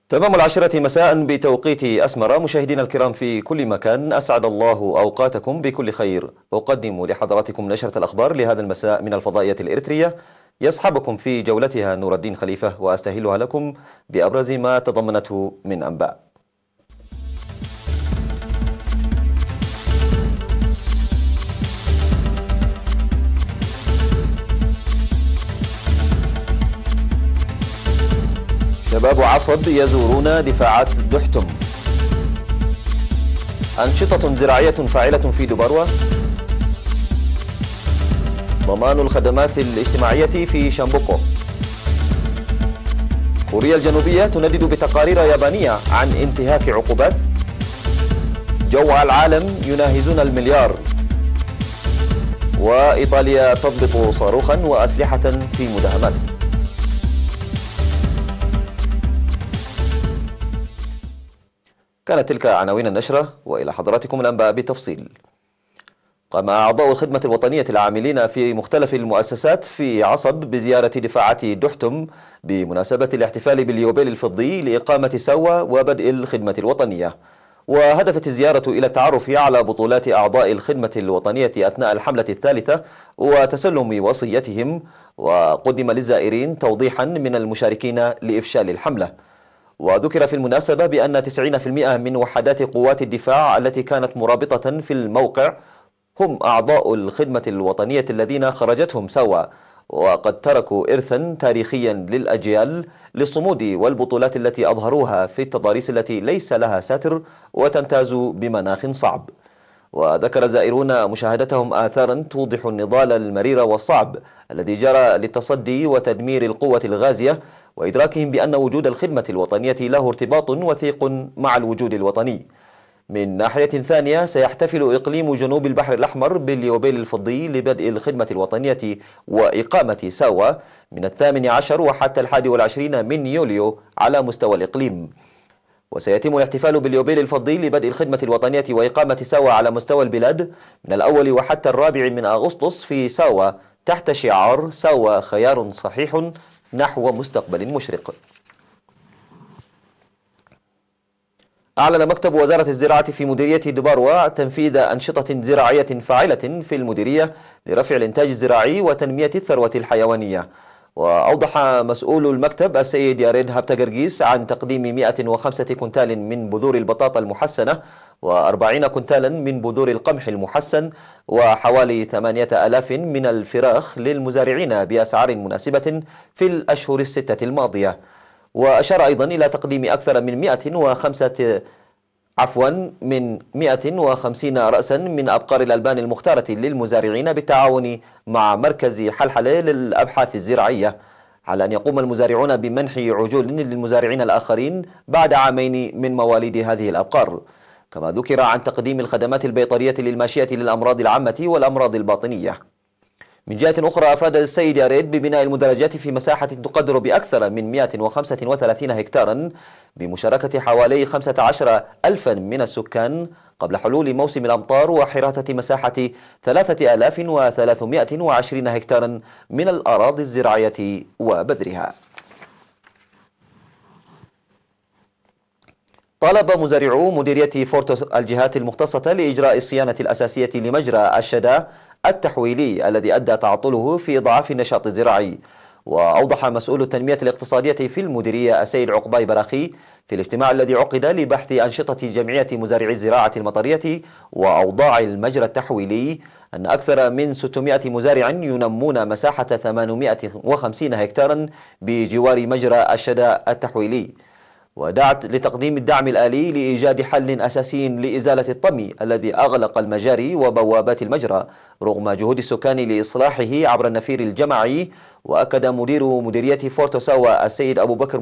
تمام 10 مساء بتوقيت أسمر. مشاهدينا الكرام في كل مكان، أسعد الله أوقاتكم بكل خير. أقدم لحضراتكم نشرة الأخبار لهذا المساء من الفضائية الإريترية، يصحبكم في جولتها نور الدين خليفة، وأستهلها لكم بأبرز ما تضمنته من أنباء. شباب عصب يزورون دفاعات دحتم. أنشطة زراعية فاعلة في دبروة. ضمان الخدمات الاجتماعية في شامبوكو. كوريا الجنوبية تندد بتقارير يابانية عن انتهاك عقوبات. جوع العالم يناهزون المليار. وإيطاليا تضبط صاروخا وأسلحة في مداهمات. كانت تلك عناوين النشرة، وإلى حضراتكم الأنباء بالتفصيل. قام أعضاء الخدمة الوطنية العاملين في مختلف المؤسسات في عصب بزيارة دفاعات دحتم بمناسبة الاحتفال باليوبيل الفضي لإقامة سوا وبدء الخدمة الوطنية. وهدفت الزيارة إلى التعرف على بطولات أعضاء الخدمة الوطنية أثناء الحملة الثالثة وتسلم وصيتهم، وقدم للزائرين توضيحا من المشاركين لإفشال الحملة. وذكر في المناسبة بأن 90% من وحدات قوات الدفاع التي كانت مرابطة في الموقع هم أعضاء الخدمة الوطنية الذين خرجتهم سوا، وقد تركوا إرثا تاريخيا للأجيال للصمود والبطولات التي أظهروها في التضاريس التي ليس لها ساتر وتمتاز بمناخ صعب. وذكر زائرون مشاهدتهم آثارا توضح النضال المرير والصعب الذي جرى للتصدي وتدمير القوة الغازية، وإدراكهم بأن وجود الخدمة الوطنية له ارتباط وثيق مع الوجود الوطني. من ناحية ثانية، سيحتفل إقليم جنوب البحر الأحمر باليوبيل الفضي لبدء الخدمة الوطنية وإقامة سوا من 18 وحتى 21 من يوليو على مستوى الإقليم. وسيتم الاحتفال باليوبيل الفضي لبدء الخدمة الوطنية وإقامة سوا على مستوى البلاد من الأول وحتى 4 من أغسطس في سوا تحت شعار سوا خيار صحيح نحو مستقبل مشرق. أعلن مكتب وزارة الزراعة في مديرية دبروة تنفيذ أنشطة زراعية فاعلة في المديرية لرفع الإنتاج الزراعي وتنمية الثروة الحيوانية. وأوضح مسؤول المكتب السيد ياريد هابتجرجيس عن تقديم 105 كنتال من بذور البطاطا المحسنة و40 كنتالا من بذور القمح المحسن وحوالي 8000 من الفراخ للمزارعين بأسعار مناسبة في الأشهر ال6 الماضية. وأشار أيضا إلى تقديم أكثر من 150 رأسا من أبقار الألبان المختارة للمزارعين بالتعاون مع مركز حلحلة للأبحاث الزراعية، على أن يقوم المزارعون بمنح عجول للمزارعين الآخرين بعد عامين من مواليد هذه الأبقار. كما ذكر عن تقديم الخدمات البيطرية للماشية للأمراض العامة والأمراض الباطنية. من جهة أخرى، أفاد السيد ياريد ببناء المدرجات في مساحة تقدر بأكثر من 135 هكتارا بمشاركة حوالي 15 ألفا من السكان قبل حلول موسم الأمطار، وحراثة مساحة 3320 هكتارا من الأراضي الزراعية وبذرها. طالب مزارعو مديرية فورتو الجهات المختصة لإجراء الصيانة الأساسية لمجرى الشدا التحويلي الذي أدى تعطله في إضعاف النشاط الزراعي. وأوضح مسؤول التنمية الاقتصادية في المديرية السيد عقباي براخي في الاجتماع الذي عقد لبحث أنشطة جمعية مزارعي الزراعة المطرية وأوضاع المجرى التحويلي أن أكثر من 600 مزارع ينمون مساحة 850 هكتارا بجوار مجرى الشدا التحويلي. ودعت لتقديم الدعم الآلي لإيجاد حل أساسي لإزالة الطمي الذي أغلق المجاري وبوابات المجرى رغم جهود السكان لإصلاحه عبر النفير الجماعي. وأكد مدير مديرية فورتو سوا السيد أبو بكر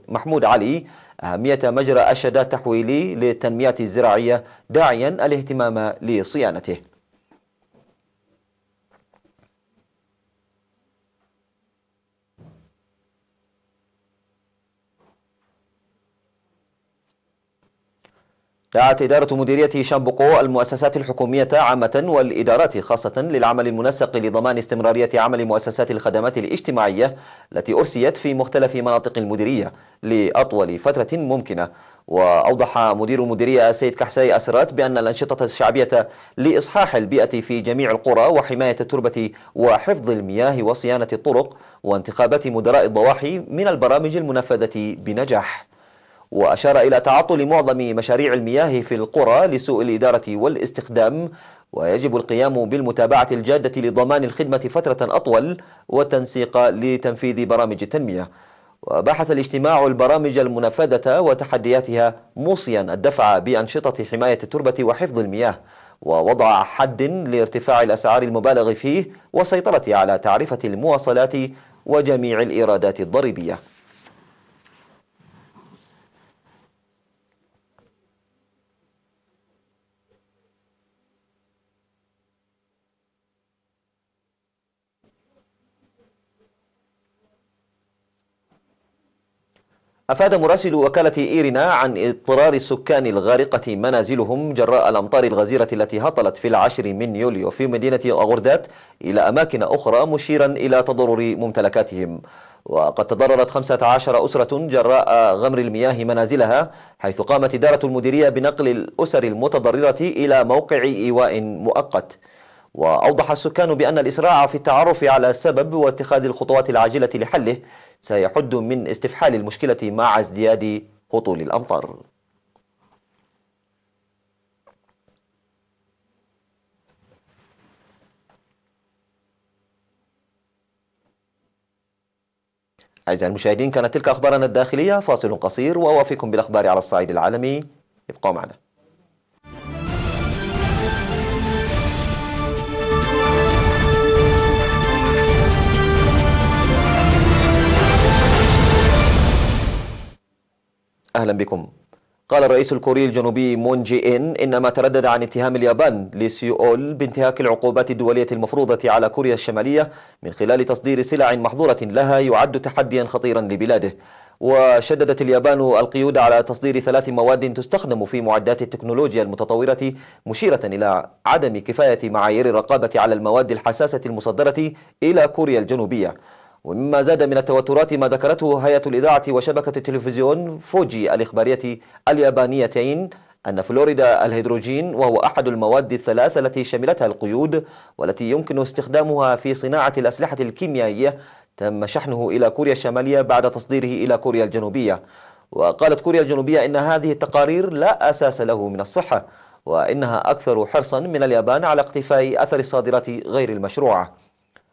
محمود علي أهمية مجرى الشدا التحويلي للتنمية الزراعية، داعيا الاهتمام لصيانته. دعت إدارة مديرية شامبوكو المؤسسات الحكومية عامة والإدارات خاصة للعمل المنسق لضمان استمرارية عمل مؤسسات الخدمات الاجتماعية التي أرسيت في مختلف مناطق المديرية لأطول فترة ممكنة. وأوضح مدير المديرية سيد كحساي أسرات بأن الأنشطة الشعبية لإصحاح البيئة في جميع القرى وحماية التربة وحفظ المياه وصيانة الطرق وانتخابات مدراء الضواحي من البرامج المنفذة بنجاح. وأشار إلى تعطل معظم مشاريع المياه في القرى لسوء الإدارة والاستخدام، ويجب القيام بالمتابعة الجادة لضمان الخدمة فترة أطول والتنسيق لتنفيذ برامج التنمية. وبحث الاجتماع البرامج المنفذة وتحدياتها موصيا الدفع بأنشطة حماية التربة وحفظ المياه، ووضع حد لارتفاع الأسعار المبالغ فيه والسيطرة على تعرفة المواصلات وجميع الإيرادات الضريبية. أفاد مراسل وكالة إيرنا عن اضطرار السكان الغارقة منازلهم جراء الأمطار الغزيرة التي هطلت في 10 من يوليو في مدينة أغردات إلى أماكن أخرى، مشيرا إلى تضرر ممتلكاتهم. وقد تضررت 15 أسرة جراء غمر المياه منازلها، حيث قامت إدارة المديرية بنقل الأسر المتضررة إلى موقع إيواء مؤقت. وأوضح السكان بأن الإسراع في التعرف على السبب واتخاذ الخطوات العاجلة لحله سيحد من استفحال المشكلة مع ازدياد هطول الأمطار. أعزائي المشاهدين، كانت تلك أخبارنا الداخلية. فاصل قصير وأوافيكم بالأخبار على الصعيد العالمي. ابقوا معنا. أهلا بكم. قال الرئيس الكوري الجنوبي مون جي إن إنما تردد عن اتهام اليابان لسيول بانتهاك العقوبات الدولية المفروضة على كوريا الشمالية من خلال تصدير سلع محظورة لها يعد تحديا خطيرا لبلاده. وشددت اليابان القيود على تصدير 3 مواد تستخدم في معدات التكنولوجيا المتطورة، مشيرة إلى عدم كفاية معايير الرقابة على المواد الحساسة المصدرة إلى كوريا الجنوبية. ومما زاد من التوترات ما ذكرته هيئة الإذاعة وشبكة التلفزيون فوجي الإخبارية اليابانيتين أن فلوريدا الهيدروجين، وهو أحد المواد الثلاث التي شملتها القيود والتي يمكن استخدامها في صناعة الأسلحة الكيميائية، تم شحنه إلى كوريا الشمالية بعد تصديره إلى كوريا الجنوبية. وقالت كوريا الجنوبية إن هذه التقارير لا أساس له من الصحة، وإنها أكثر حرصا من اليابان على اقتفاء أثر الصادرات غير المشروعة.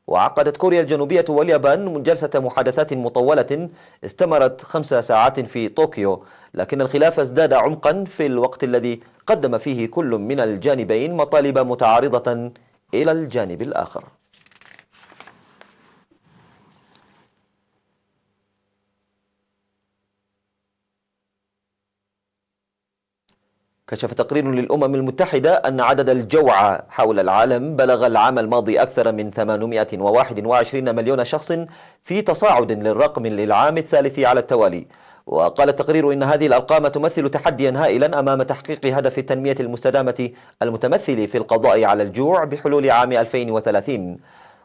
وعقدت كوريا الجنوبية واليابان جلسة محادثات مطولة استمرت 5 ساعات في طوكيو، لكن الخلاف ازداد عمقا في الوقت الذي قدم فيه كل من الجانبين مطالب متعارضة إلى الجانب الآخر. كشف تقرير للأمم المتحدة أن عدد الجوعى حول العالم بلغ العام الماضي أكثر من 821 مليون شخص، في تصاعد للرقم للعام الثالث على التوالي. وقال التقرير إن هذه الأرقام تمثل تحديا هائلا أمام تحقيق هدف التنمية المستدامة المتمثل في القضاء على الجوع بحلول عام 2030.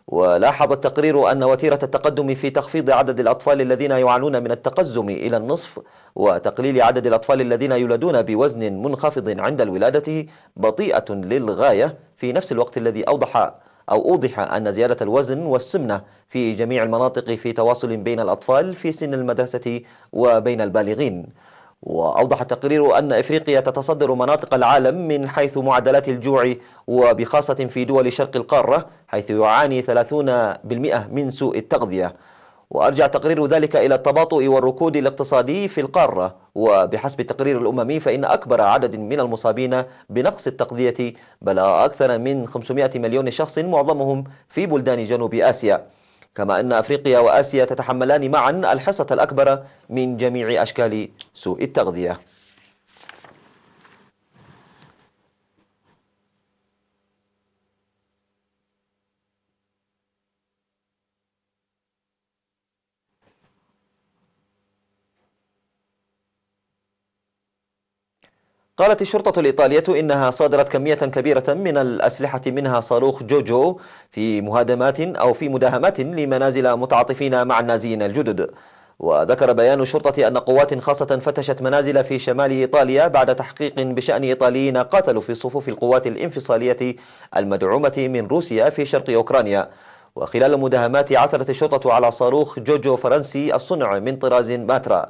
ولاحظ التقرير أن وتيرة التقدم في تخفيض عدد الأطفال الذين يعانون من التقزم إلى النصف وتقليل عدد الأطفال الذين يولدون بوزن منخفض عند الولادة بطيئة للغاية، في نفس الوقت الذي أوضح أن زيادة الوزن والسمنة في جميع المناطق في تواصل بين الأطفال في سن المدرسة وبين البالغين. وأوضح التقرير أن إفريقيا تتصدر مناطق العالم من حيث معدلات الجوع، وبخاصة في دول شرق القارة، حيث يعاني 30% من سوء التغذية. وأرجع تقرير ذلك إلى التباطؤ والركود الاقتصادي في القارة. وبحسب التقرير الأممي فإن أكبر عدد من المصابين بنقص التغذية بلغ أكثر من 500 مليون شخص، معظمهم في بلدان جنوب آسيا. كما أن أفريقيا وآسيا تتحملان معا الحصة الأكبر من جميع أشكال سوء التغذية. قالت الشرطة الإيطالية إنها صادرت كمية كبيرة من الأسلحة منها صاروخ جوجو في مداهمات لمنازل متعاطفين مع النازيين الجدد. وذكر بيان الشرطة أن قوات خاصة فتشت منازل في شمال إيطاليا بعد تحقيق بشأن إيطاليين قاتلوا في صفوف القوات الانفصالية المدعومة من روسيا في شرق أوكرانيا. وخلال المداهمات عثرت الشرطة على صاروخ جوجو فرنسي الصنع من طراز ماترا.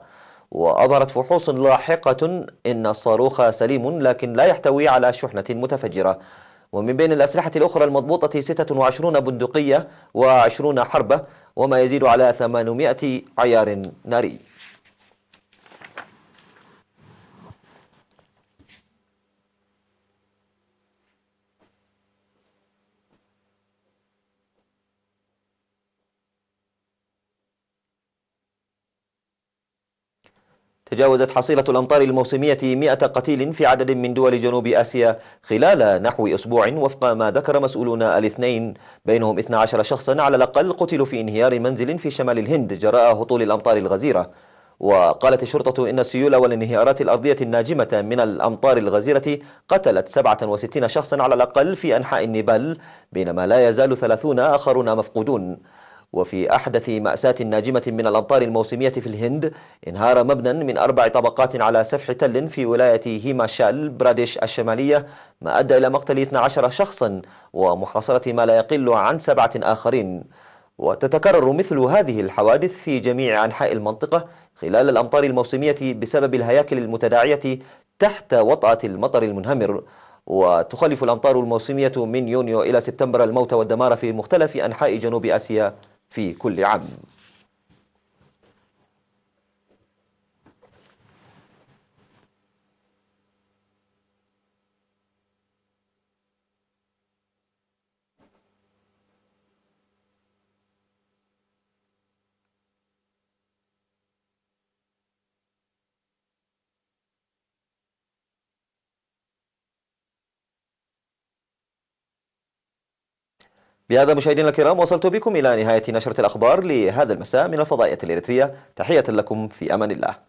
وأظهرت فحوص لاحقة أن الصاروخ سليم لكن لا يحتوي على شحنة متفجرة. ومن بين الأسلحة الأخرى المضبوطة 26 بندقية و20 حربة وما يزيد على 800 عيار ناري. تجاوزت حصيلة الأمطار الموسمية 100 قتيل في عدد من دول جنوب آسيا خلال نحو أسبوع وفق ما ذكر مسؤولون الاثنين، بينهم 12 شخصا على الأقل قتلوا في انهيار منزل في شمال الهند جراء هطول الأمطار الغزيرة. وقالت الشرطة إن السيول والانهيارات الأرضية الناجمة من الأمطار الغزيرة قتلت 67 شخصا على الأقل في أنحاء النيبال، بينما لا يزال 30 آخرون مفقودون. وفي أحدث مأساة ناجمة من الأمطار الموسمية في الهند، انهار مبنى من 4 طبقات على سفح تل في ولاية هيماشال براديش الشمالية، ما أدى إلى مقتل 12 شخصا ومحاصرة ما لا يقل عن 7 آخرين. وتتكرر مثل هذه الحوادث في جميع أنحاء المنطقة خلال الأمطار الموسمية بسبب الهياكل المتداعية تحت وطأة المطر المنهمر. وتخلف الأمطار الموسمية من يونيو إلى سبتمبر الموت والدمار في مختلف أنحاء جنوب آسيا في كل عام. بهذا مشاهدينا الكرام وصلت بكم إلى نهاية نشرة الأخبار لهذا المساء من الفضائية الإريترية. تحية لكم في أمان الله.